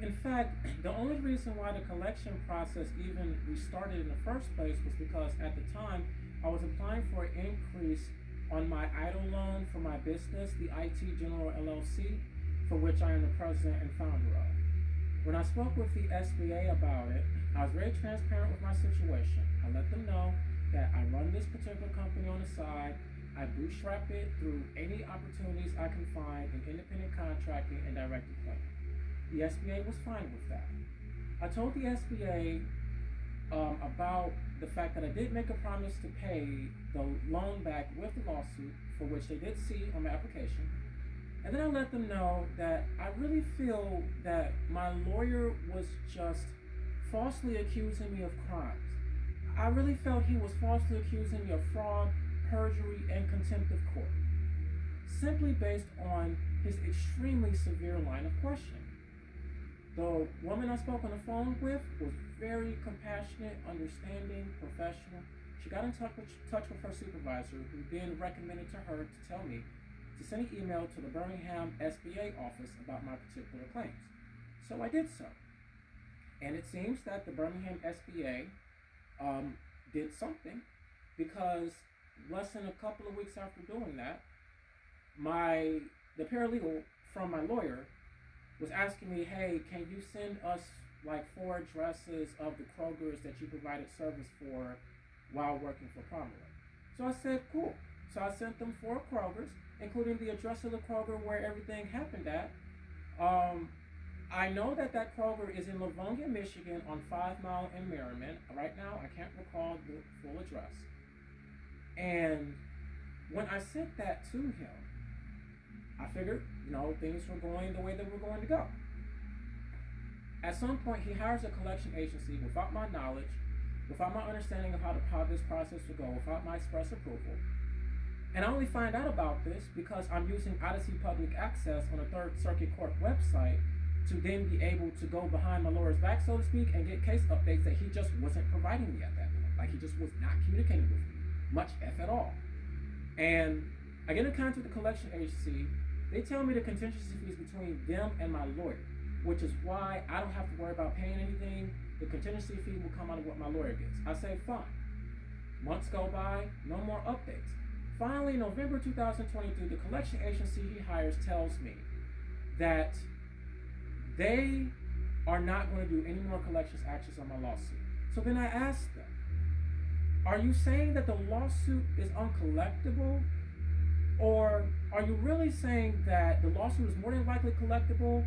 In fact, the only reason why the collection process even restarted in the first place was because at the time I was applying for an increase on my idle loan for my business, the IT General LLC, for which I am the president and founder of. When I spoke with the SBA about it, I was very transparent with my situation. I let them know that I run this particular company on the side. I bootstrap it through any opportunities I can find in independent contracting and direct employment. The SBA was fine with that. I told the SBA about the fact that I did make a promise to pay the loan back with the lawsuit, for which they did see on my application. And then I let them know that I really feel that my lawyer was just falsely accusing me of crimes. I really felt he was falsely accusing me of fraud, perjury, and contempt of court, simply based on his extremely severe line of questioning. The woman I spoke on the phone with was very compassionate, understanding, professional. She got in touch with her supervisor, who then recommended to her to tell me to send an email to the Birmingham SBA office about my particular claims. So I did so. And it seems that the Birmingham SBA did something, because less than a couple of weeks after doing that, the paralegal from my lawyer was asking me, hey, can you send us like 4 addresses of the Krogers that you provided service for while working for Pomeroy? So I said, cool. So I sent them 4 Krogers, including the address of the Kroger where everything happened at. I know that Kroger is in Livonia, Michigan, on 5 Mile in Merriman. Right now, I can't recall the full address. And when I sent that to him, I figured, things were going the way they were going to go. At some point, he hires a collection agency without my knowledge, without my understanding of how this process would go, without my express approval. And I only find out about this because I'm using Odyssey Public Access on a Third Circuit Court website to then be able to go behind my lawyer's back, so to speak, and get case updates that he just wasn't providing me at that point. Like, he just was not communicating with me, much if at all. And I get in contact with the collection agency. They tell me the contingency fees between them and my lawyer, which is why I don't have to worry about paying anything. The contingency fee will come out of what my lawyer gets. I say, fine. Months go by, no more updates. Finally, November 2022, the collection agency he hires tells me that they are not going to do any more collections actions on my lawsuit. So then I asked them, are you saying that the lawsuit is uncollectible? Or are you really saying that the lawsuit is more than likely collectible